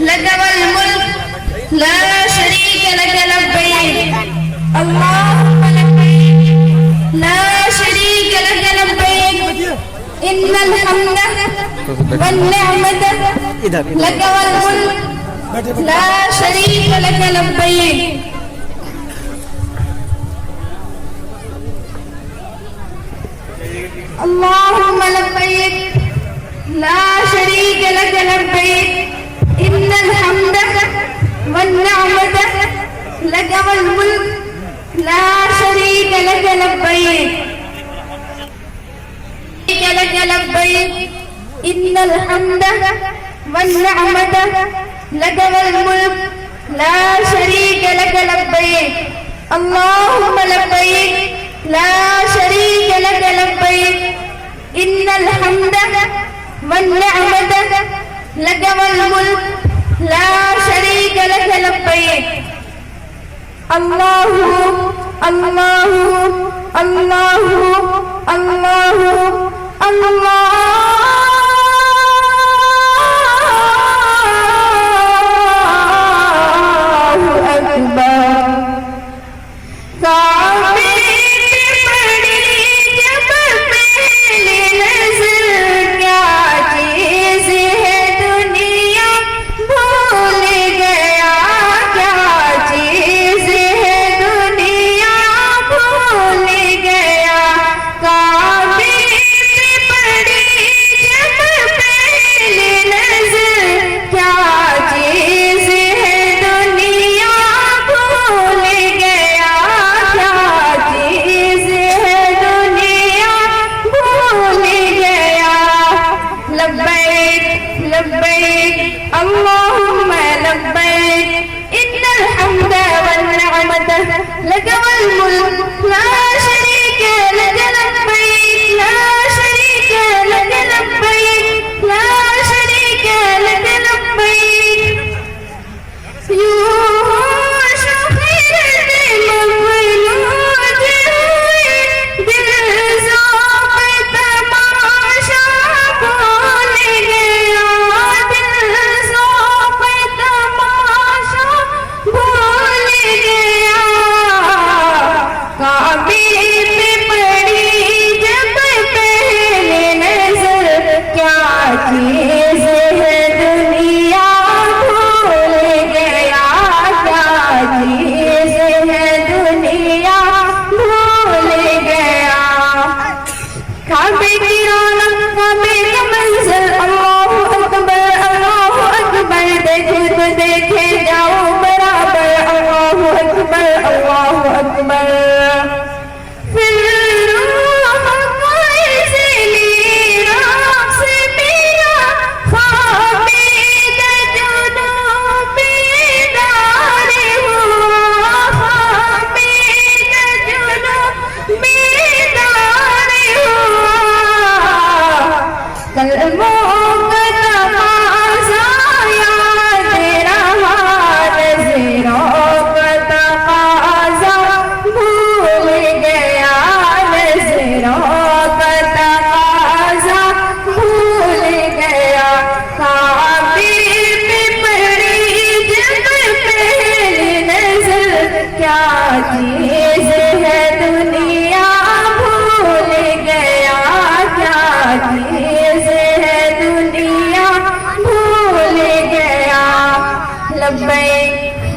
لك والملك لا شريك لك لبيك اللهم لبيك لا شريك لك لبيك إن الحمد والنعمة لك والملك لا شريك لك لبيك اللهم لبيك لا شريك لك لبيك إن الحمد والنعمة لك والملك لا شريك لك لبيك لك لبيك إن الحمد والنعمة لك والملك لا شريك لك لبيك اللهم لبيك لا شريك لك لبيك إن الحمد والنعمة لك والملك لا شريك لك لبيك الله الله الله الله الله لبيك اللهم لبيك إن الحمد والنعمة لك والملك لا شريك لك لبيك لا شريك لك لبيك لا شريك لك لبيك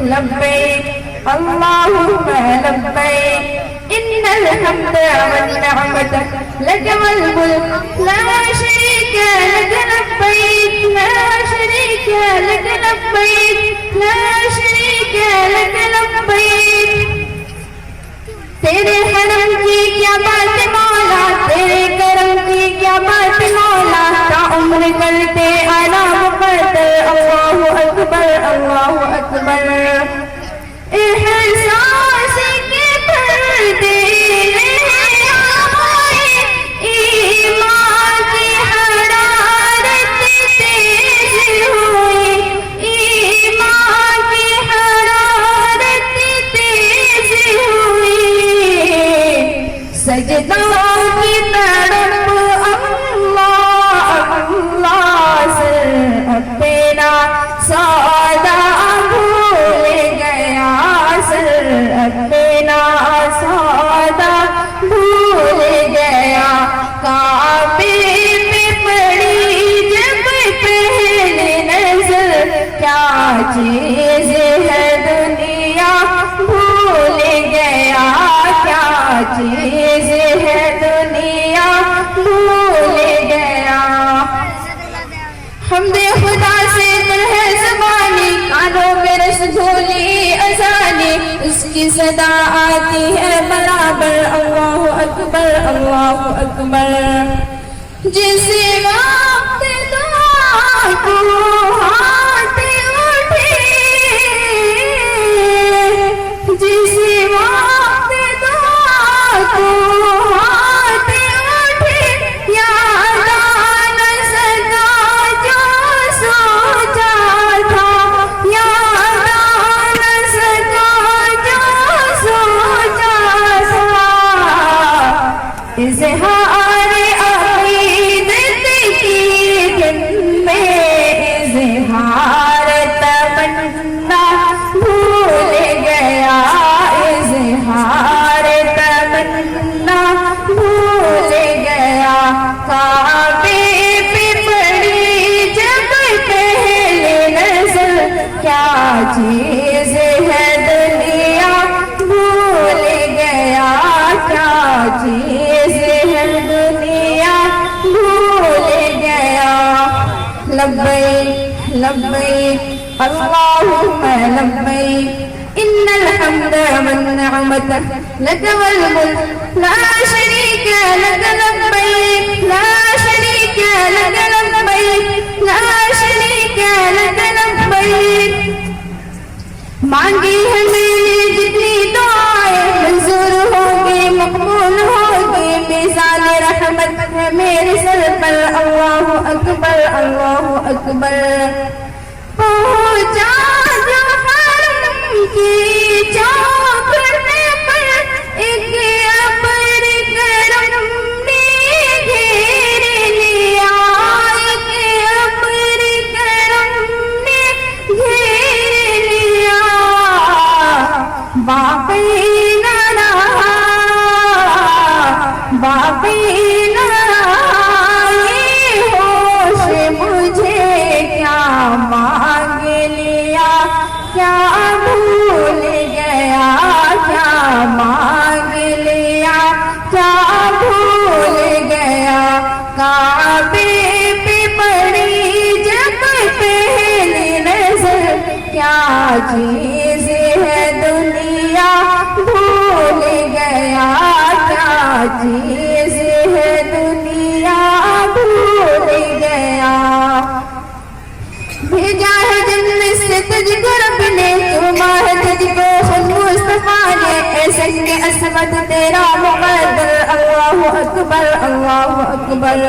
لبيك اللهم لبيك إن الحمد والنعمة لك والملك لا شريك لك لبيك لا شريك لك لبيك لا شريك لك لبيك تیرے حرم کی کیا بات مولا تیرے کرم کی کیا بات مولا تا عمر کرتے آرام کرتے اللہ اکبر اللہ اکبر احساس کے پردے ایمان کی حرارت تیز ہوئی ایمان کی حرارت تیز ہوئی سجدہ کی طرف اللہ اللہ سے اپنا سا چیز ہے دنیا بھول گیا. حمد خدا سے پر ہے زبانی، کانوں میں رس جھولی اذانی، اس کی صدا آتی ہے برابر اللہ اکبر اللہ اکبر. جس وقت دعا کو ہاتھ اٹھے، جس وقت دعا کو ہاتھ اٹھے، یاد آنا سکا جو سوچا تھا، یاد آنا سکا جو سوچا تھا. اظہار عقیدت کی دل میں اظہار تمنا بھول گیا، اظہار تمنا بھول گیا. کعبے پہ پڑی جب پہلی نظر، کیا چیز ہے دنیا بھول گیا، کیا چیز ہے دنیا بھول گیا. لبیک لبیک اللہم لبیک، ان الحمد والنعمت لک والملک لا شریک لک. لبیک لا شریک لک لبیک لا شریک لک لبیک. مانگی ہے میں نے جتنی دعائیں، منظور ہوگی مقبول ہوگی، میزان رحمت ہے میرے سر پر. اللہ اکبر اللہ اکبر. پہنچا جو حرم کی چوکھٹ پر، ایک ابر کرم نے گھیر لیا، ایک ابر کرم نے گھیر لیا. باقی نہ رہا باقی نہ رہا یہ ہوش، مجھے کیا مانگ لیا، کیا بھول گیا، کیا مانگ لیا، کیا بھول گیا. کعبے پہ پڑی جب پہلی نظر، کیا چیز ہے دنیا بھول گیا، کیا چیز ہے دنیا بھول گیا. بھیجا ہے جنت سے تجھ کو رب نے، چوما ہے تجھ کو خود مصطفیٰ نے، اے سنگ عصمت تیرا مقدر. اللہ اکبر اللہ اکبر.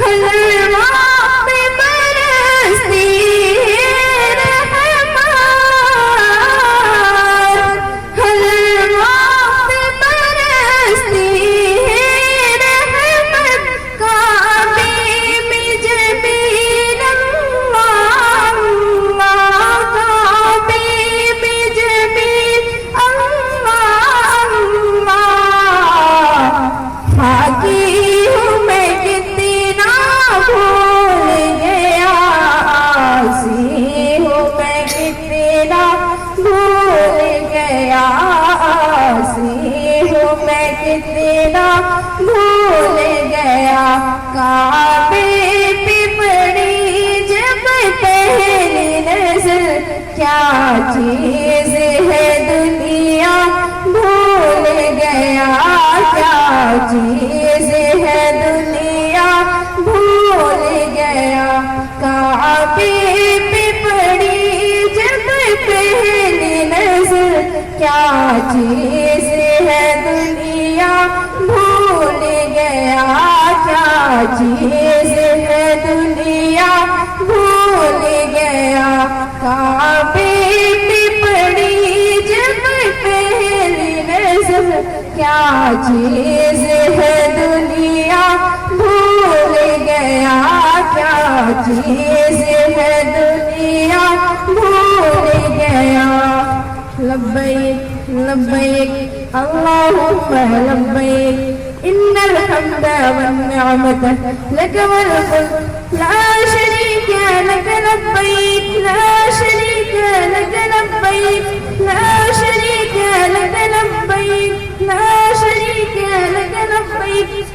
ہر وقت برستی ہے رحمت، ہر وقت برستی ہے رحمت. کعبے میں جبین اللہ اللہ، کعبے میں جبین اللہ اللہ. حاکی ہوں میں کتنا بھول گیا، آسی ہوں میں کتنا بھول گیا، آسی ہوں میں کتنا بھول گیا. کعبے پہ پڑی جب پہلی نظر، کیا چیز ہے دنیا بھول گیا، کیا چیز ہے دنیا بھول گیا. کعبے پہ پڑی جب پہلی نظر، کیا چیز ہے دنیا بھول گیا، کیا چیز ہے دنیا بھول گیا. کعبے پہ پڑی جب پہلی نظر، کیا چیز ہے دنیا بھول گیا، کیا چیز ہے دنیا بھول گیا. لبیک لبیک اللہم لبیک، ان الحمد والنعمت لک والملک لا شریک لک. لبیک لا شریک لک لبیک لا شریک لک لبیک لا شریک